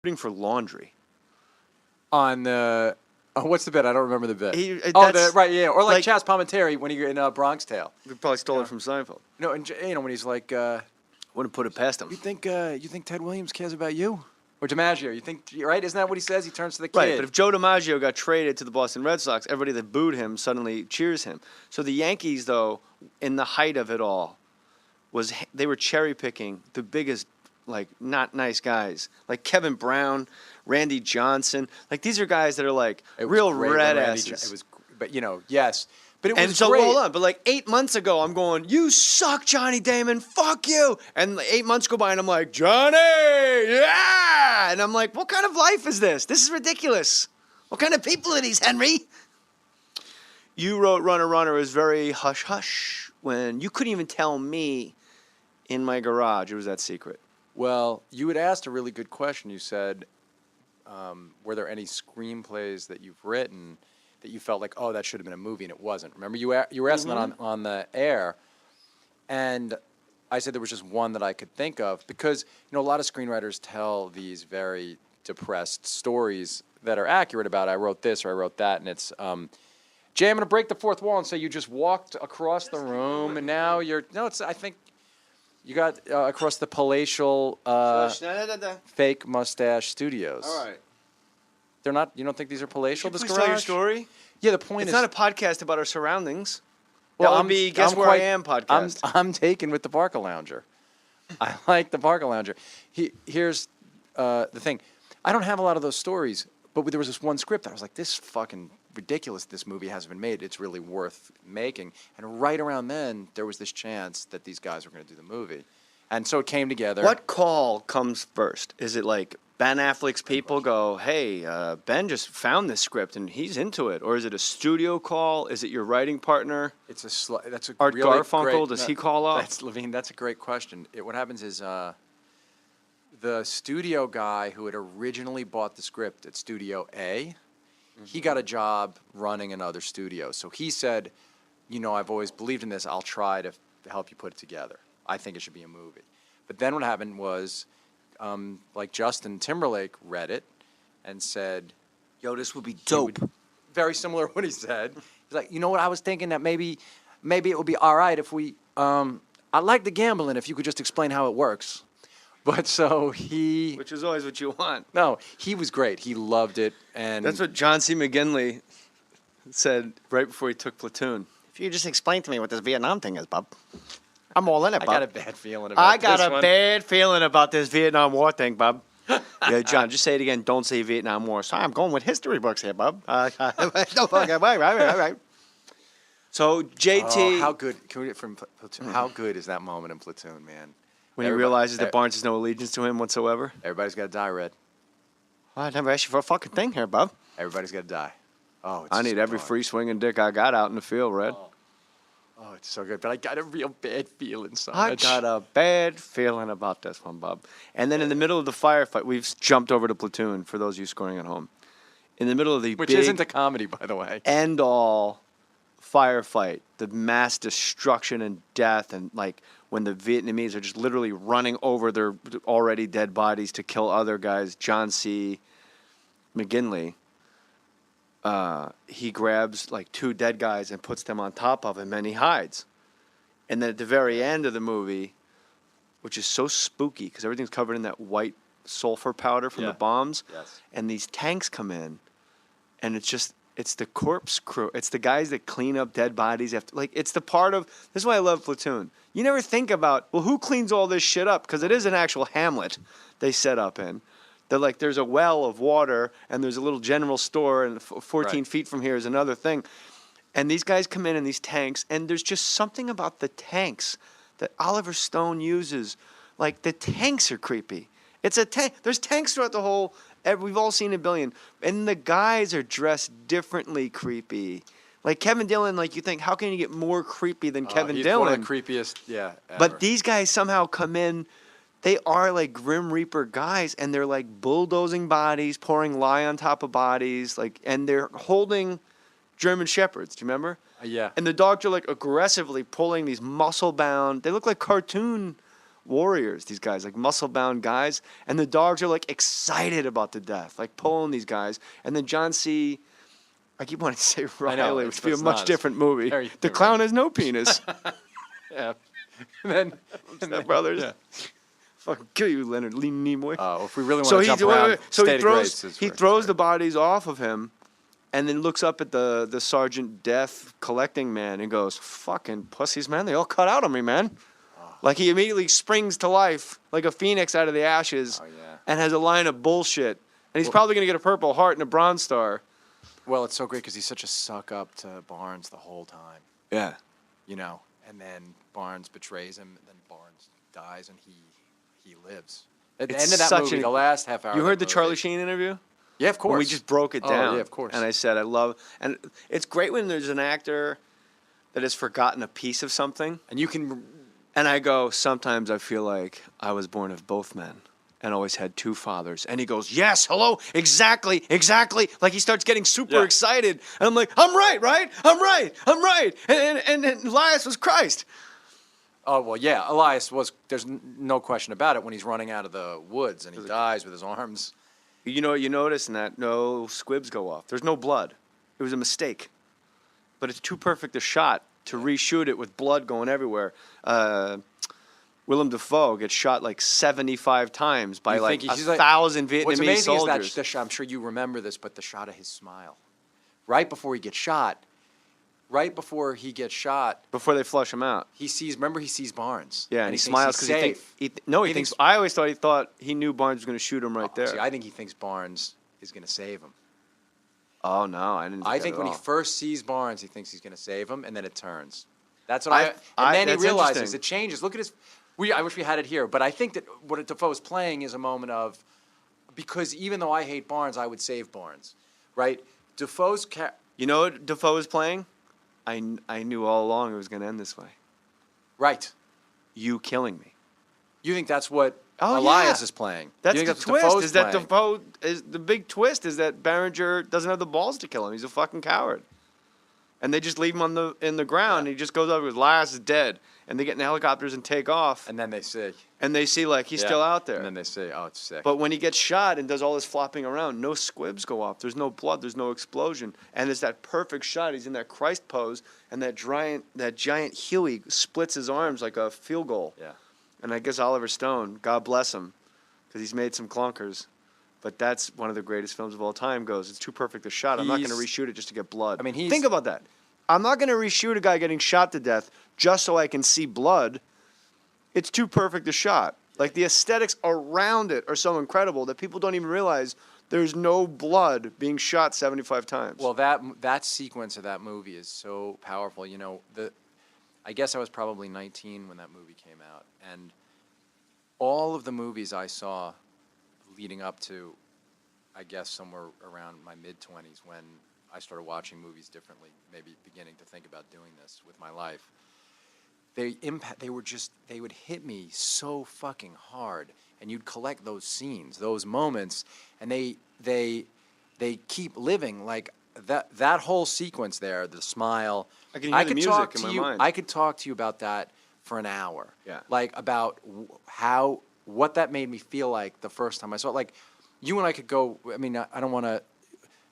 rooting for laundry. On the what's the bit? I don't remember the bit. Right, yeah, or like Chaz Palminteri when he in Bronx Tale. We probably stole it from Seinfeld. No, and when he's like, wouldn't put it past him. You think Ted Williams cares about you? Or DiMaggio? You think right? Isn't that what he says? He turns to the kid. Right, but if Joe DiMaggio got traded to the Boston Red Sox, everybody that booed him suddenly cheers him. So the Yankees, though, in the height of it all, they were cherry picking the biggest, like, not nice guys, like Kevin Brown, Randy Johnson. Like, these are guys that are like real red asses. It was, but yes. But it was and so great. Hold on, but like 8 months ago, I'm going, you suck, Johnny Damon, fuck you. And 8 months go by, and I'm like, Johnny, yeah. And I'm like, what kind of life is this? This is ridiculous. What kind of people are these, Henry? You wrote Runner Runner is very hush hush when you couldn't even tell me in my garage it was that secret. Well, you had asked a really good question. You said, were there any screenplays that you've written that you felt like, oh, that should have been a movie, and it wasn't? Remember, you were asking that on the air, and I said there was just one that I could think of because a lot of screenwriters tell these very depressed stories that are accurate about I wrote this or I wrote that, and it's Jay, I'm going to break the fourth wall and say you just walked across the room, and now you're I think you got across the palatial fake mustache studios. All right. They're not. You don't think these are palatial? Can you this please garage? tell your story? Yeah, the point is... It's not a podcast about our surroundings. Well, that would be Guess Where I Am podcast. I'm taken with the Parker Lounger. I like the Parker Lounger. Here's the thing. I don't have a lot of those stories, but there was this one script that I was like, this fucking ridiculous. This movie hasn't been made. It's really worth making. And right around then, there was this chance that these guys were going to do the movie. And so it came together. What call comes first? Is it like Ben Affleck's people go, hey, Ben just found this script and he's into it? Or is it a studio call? Is it your writing partner? It's that's a Art really Garfunkel, great, does he call up? Levine, that's a great question. What happens is the studio guy who had originally bought the script at Studio A, he got a job running another studio. So he said, I've always believed in this. I'll try to help you put it together. I think it should be a movie. But then what happened was, like Justin Timberlake read it and said, yo, this would be dope. Very similar to what he said. He's like, you know what, I was thinking that maybe it would be all right if we, I like the gambling if you could just explain how it works. But so he... Which is always what you want. No, he was great. He loved it. And that's what John C. McGinley said right before he took Platoon. If you just explain to me what this Vietnam thing is, bub. I'm all in it, bub. I got a bad feeling about this one. I got a bad feeling about this Vietnam War thing, bub. Yeah, John, just say it again. Don't say Vietnam War. Sorry, I'm going with history books here, bub. Right. So, JT... Oh, how good... Can we get from Platoon? How good is that moment in Platoon, man? When he realizes that Barnes has no allegiance to him whatsoever? Everybody's got to die, Red. Well, I never asked you for a fucking thing here, bub. Everybody's got to die. Oh, I need every free swinging dick I got out in the field, Red. Oh, it's so good. But I got a real bad feeling, son. I got a bad feeling about this one, bub. And then in the middle of the firefight, we've jumped over to Platoon, for those of you scoring at home. In the middle of the Which big isn't a comedy, by the way. End-all firefight, the mass destruction and death, and like when the Vietnamese are just literally running over their already dead bodies to kill other guys, John C. McGinley, he grabs like two dead guys and puts them on top of him, and he hides. And then at the very end of the movie, which is so spooky because everything's covered in that white sulfur powder from the bombs, and these tanks come in, and it's the corpse crew. It's the guys that clean up dead bodies after. Like, it's the part of... This is why I love Platoon. You never think about, well, who cleans all this shit up? Because it is an actual hamlet they set up in. They're like, there's a well of water, and there's a little general store, and 14 feet from here is another thing. And these guys come in these tanks, and there's just something about the tanks that Oliver Stone uses. Like, the tanks are creepy. It's a tank. There's tanks throughout the whole... We've all seen a billion. And the guys are dressed differently creepy. Like Kevin Dillon, like you think, how can you get more creepy than Kevin Dillon? One of the creepiest, ever. But these guys somehow come in. They are like Grim Reaper guys, and they're like bulldozing bodies, pouring lye on top of bodies, like, and they're holding German Shepherds. Do you remember? Yeah. And the dogs are like aggressively pulling these muscle-bound. They look like cartoon warriors, these guys, like muscle-bound guys, and the dogs are like excited about the death, like pulling these guys. And then John C. I keep wanting to say Riley, which would be a much different movie. The clown has no penis. Yeah. And Step Brothers. Yeah. Fucking kill you, Leonard Lee Nimoy. Oh, if we really want to jump around, so he throws the bodies off of him, and then looks up at the Sergeant Death collecting man and goes, "Fucking pussies, man! They all cut out on me, man." Like he immediately springs to life like a phoenix out of the ashes, and has a line of bullshit. And he's probably gonna get a Purple Heart and a Bronze Star. Well, it's so great because he's such a suck up to Barnes the whole time. Yeah. You know, and then Barnes betrays him, and then Barnes dies, and he lives. At the end of that movie, the last half hour. You heard the Charlie Sheen interview? Yeah, of course. When we just broke it down. Oh, yeah, of course. And I said, and it's great when there's an actor that has forgotten a piece of something. And you can. And I go, sometimes I feel like I was born of both men and always had two fathers. And he goes, yes, hello, exactly. Like he starts getting super excited. And I'm like, I'm right? I'm right. And Elias was Christ. Oh, well, yeah, Elias was, there's no question about it when he's running out of the woods and he dies with his arms. You know what you notice in that? No squibs go off. There's no blood. It was a mistake. But it's too perfect a shot to reshoot it with blood going everywhere. Willem Dafoe gets shot like 75 times by like 1,000 Vietnamese what's amazing soldiers. Is that I'm sure you remember this, but the shot of his smile. Right before he gets shot, before they flush him out. He sees Barnes. Yeah, and he smiles because he thinks. I always thought he knew Barnes was going to shoot him right there. See, I think he thinks Barnes is going to save him. Oh no, I didn't. I think when he first sees Barnes, he thinks he's going to save him, and then it turns. That's what and then he realizes it changes. Look at his. I wish we had it here, but I think that what Dafoe is playing is a moment of, because even though I hate Barnes, I would save Barnes, right? Dafoe's. You know what Dafoe is playing? I knew all along it was going to end this way. Right. You killing me. You think that's what Elias is playing? That's the twist. Dafoe is the big twist is that Berenger doesn't have the balls to kill him. He's a fucking coward. And they just leave him in the ground. And he just goes over. Elias is dead. And they get in the helicopters and take off. And then they see. And they see like he's still out there. And then they say, oh, it's sick. But when he gets shot and does all this flopping around, no squibs go off. There's no blood. There's no explosion. And it's that perfect shot. He's in that Christ pose, and that giant Huey splits his arms like a field goal. Yeah. And I guess Oliver Stone, God bless him, because he's made some clunkers. But that's one of the greatest films of all time. It's too perfect a shot. I'm not going to reshoot it just to get blood. I mean, think about that. I'm not going to reshoot a guy getting shot to death just so I can see blood. It's too perfect a shot. Like the aesthetics around it are so incredible that people don't even realize there's no blood being shot 75 times. Well, that sequence of that movie is so powerful. You know, I guess I was probably 19 when that movie came out, and all of the movies I saw leading up to, I guess somewhere around my mid-20s when I started watching movies differently, maybe beginning to think about doing this with my life. They would hit me so fucking hard, and you'd collect those scenes, those moments, and they keep living like that whole sequence there, the smile. I can hear the music in my mind. I could talk to you about that for an hour. Yeah. Like about what that made me feel like the first time I saw it. Like you and I could go. I mean, I don't want to.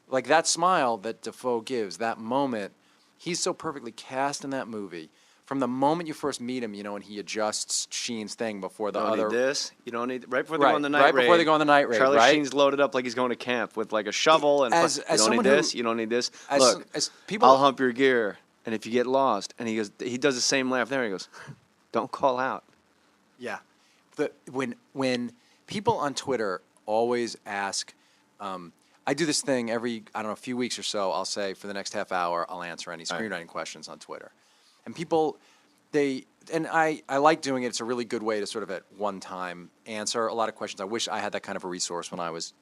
Like that smile that Dafoe gives, that moment, he's so perfectly cast in that movie. From the moment you first meet him, you know, and he adjusts Sheen's thing before the other. You don't need this. You don't need right before they go on the night raid. Right before they go on the night raid. Charlie Sheen's loaded up like he's going to camp with like a shovel and you don't need this. You don't need this. Look, I'll hump your gear, and if you get lost, and he does the same laugh there. He goes, "Don't call out." Yeah, when people on Twitter always ask. I do this thing every, a few weeks or so. I'll say for the next half hour, I'll answer any screenwriting questions on Twitter. And people, I like doing it. It's a really good way to sort of at one time answer a lot of questions. I wish I had that kind of a resource when I was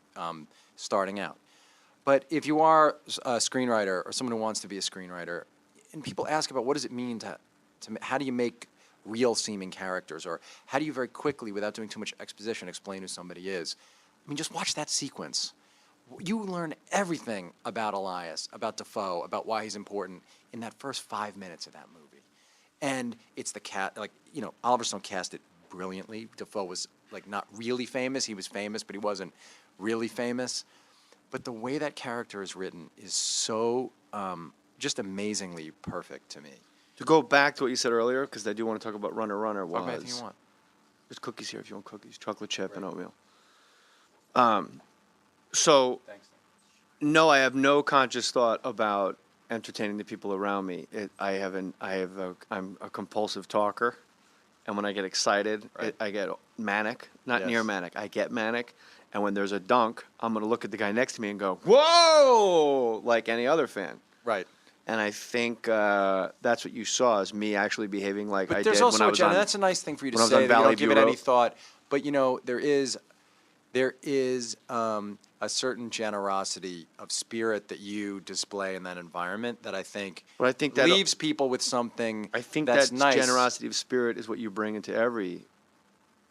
starting out. But if you are a screenwriter or someone who wants to be a screenwriter, and people ask about what does it mean to how do you make real seeming characters, or how do you very quickly, without doing too much exposition, explain who somebody is? I mean, just watch that sequence. You learn everything about Elias, about Dafoe, about why he's important in that first 5 minutes of that movie. And it's the Oliver Stone cast it brilliantly. Defoe was like not really famous. He was famous, but he wasn't really famous. But the way that character is written is so just amazingly perfect to me. To go back to what you said earlier, because I do want to talk about Runner Runner, was... Talk about anything you want. There's cookies here if you want cookies. Chocolate chip and oatmeal. So, Thanks. no, I have no conscious thought about entertaining the people around me. I'm a compulsive talker, and when I get excited, Right. I get manic. Not Yes. near manic. I get manic, and when there's a dunk, I'm gonna look at the guy next to me and go, "Whoa!" like any other fan. Right. And I think that's what you saw is me actually behaving like But I there's did also when I a was on. that's a nice thing for you to when I was say on that you Valley don't give it Bureau. any thought. But you know, there is a certain generosity of spirit that you display in that environment that I think But I think that leaves people with something I think that's that nice. generosity of spirit is what you bring into every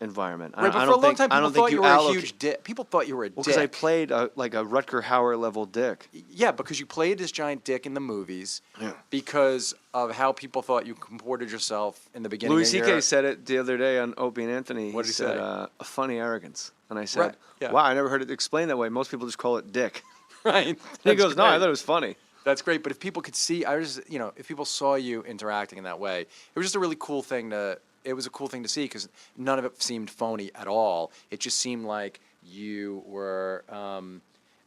environment. Right, but I for a don't long think time, I people don't think thought you were a huge dick. People thought you were a Well, dick. because I played like a Rutger Hauer level dick. Yeah, because you played this giant dick in the movies. Yeah. Because of how people thought you comported yourself in the beginning. Louis of your... C.K. said it the other day on Opie and Anthony. What did he said, say? A funny arrogance. And I said, Right, yeah. wow, I never heard it explained that way. Most people just call it dick. Right. And he That's goes, no, I great. thought it was funny. That's great, but if people could see, if people saw you interacting in that way, it was just a really cool thing to. It was a cool thing to see because none of it seemed phony at all. It just seemed like you were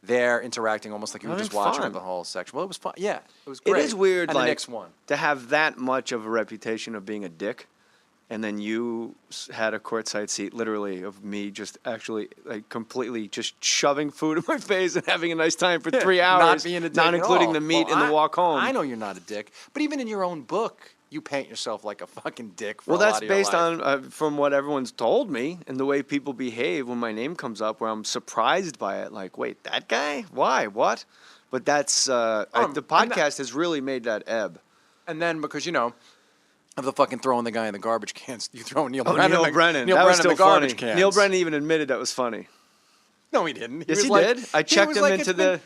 there interacting almost like you were Having just watching fun. the whole section. Well, it was fun. Yeah, it was It great. is weird, And like, the next one. to have that much of a reputation of being a dick, and then you had a courtside seat, literally, of me just actually, like, completely just shoving food in my face and having a nice time for 3 hours, Not being a dick not at including all. the meat Well, in the walk home. I know you're not a dick, but even in your own book, you paint yourself like a fucking dick. For Well, a that's lot of your based life. on from what everyone's told me and the way people behave when my name comes up, where I'm surprised by it. Like, wait, that guy? Why? What? But that's the and podcast has really made that ebb. And then because of the fucking throwing the guy in the garbage cans, you throw Neil Oh, Brennan. Neil Brennan. Neil That was Brennan in still the garbage funny. cans. Neil Brennan even admitted that was funny. No, he didn't. Yes, was he like- did. I checked was him like, into it's been- the-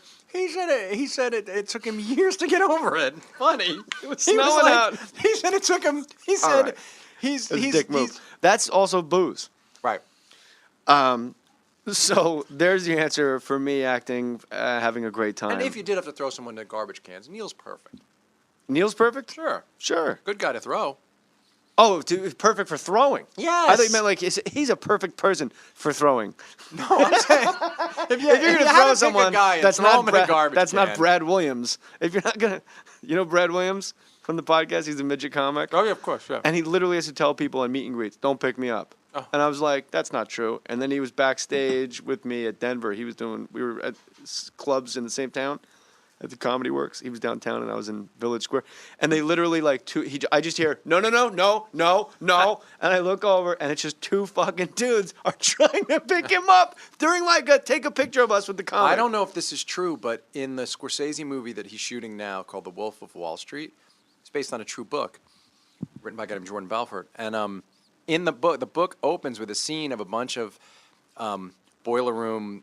He said it took him years to get over it. Funny. It was snowing out. He said it took him. He All said right. he's It's a dick move. That's also booze. right. So there's the answer for me acting, having a great time. And if you did have to throw someone in the garbage cans, Neil's perfect. Neil's perfect? Sure. Sure. Good guy to throw. Oh, perfect for throwing. Yes. I thought you meant like he's a perfect person for throwing. No, I'm saying If you're going to throw someone that's not garbage not Brad Williams. If you're not going to, Brad Williams from the podcast, he's a midget comic. Oh yeah, of course, yeah. And he literally has to tell people in meet and greets, don't pick me up. Oh. And I was like, that's not true. And then he was backstage with me at Denver. We were at clubs in the same town at the Comedy Works. He was downtown and I was in Village Square. And they literally I just hear, no. And I look over and it's just two fucking dudes are trying to pick him up during take a picture of us with the comic. I don't know if this is true, but in the Scorsese movie that he's shooting now called The Wolf of Wall Street, it's based on a true book written by a guy named Jordan Belfort. And in the book opens with a scene of a bunch of boiler room,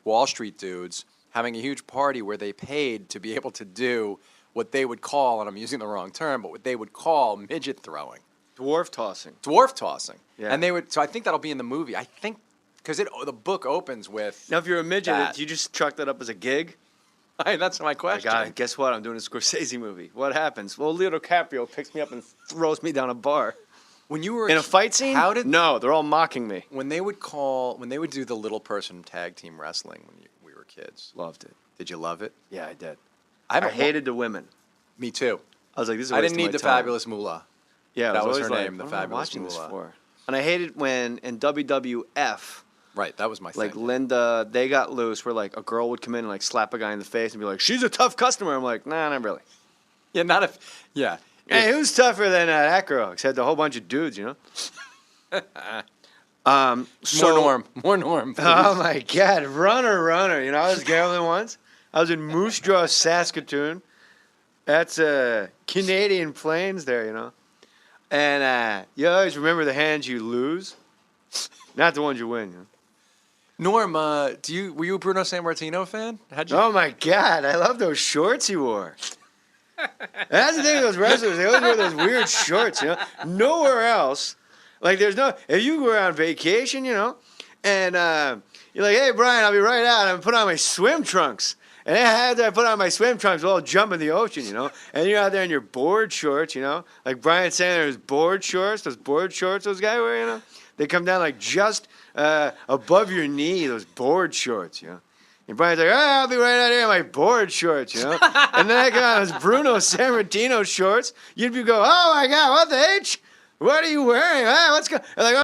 Wall Street dudes having a huge party where they paid to be able to do what they would call, and I'm using the wrong term, but what they would call midget throwing. Dwarf tossing. Dwarf tossing. Yeah. And so I think that'll be in the movie. I think, because the book opens with. Now, if you're a midget, that. do you just chalk that up as a gig? That's my question. Guess what? I'm doing a Scorsese movie. What happens? Well, Leo DiCaprio picks me up and throws me down a bar. When you were In a fight scene? No, they're all mocking me. When they would do the little person tag team wrestling when we were kids. Loved it. Did you love it? Yeah, I did. I hated the women. Me too. I was like, this is a I waste didn't of need my the time. Fabulous Moolah. Yeah, that was always her like, name, the what am I Fabulous watching this Moolah. for? And I hated when in WWF, Right, that was my like thing. Linda, they got loose where like a girl would come in and like slap a guy in the face and be like, she's a tough customer. I'm like, nah, not really. Yeah, not if. Yeah. Hey, who's tougher than that girl? Except a whole bunch of dudes, More Norm. Please. Oh my God, runner. I was gambling once. I was in Moose Jaw, Saskatoon. That's Canadian Plains there, And you always remember the hands you lose, not the ones you win. Norm, were you a Bruno Sammartino fan? Oh my God, I love those shorts he wore. That's the thing with those wrestlers. They always wear those weird shorts, Nowhere else. Like there's no, if you were on vacation, and you're like, hey, Brian, I'll be right out. I'm going to put on my swim trunks. And I put on my swim trunks, we'll all jump in the ocean, And you're out there in your board shorts, Like Brian saying there's board shorts, those guys wear, They come down like just above your knee, those board shorts, And Brian's like, I'll be right out here in my board shorts, And then I come on those Bruno Sammartino shorts. You'd be going, oh, my God, what the H? What are you wearing? What's going on? Like,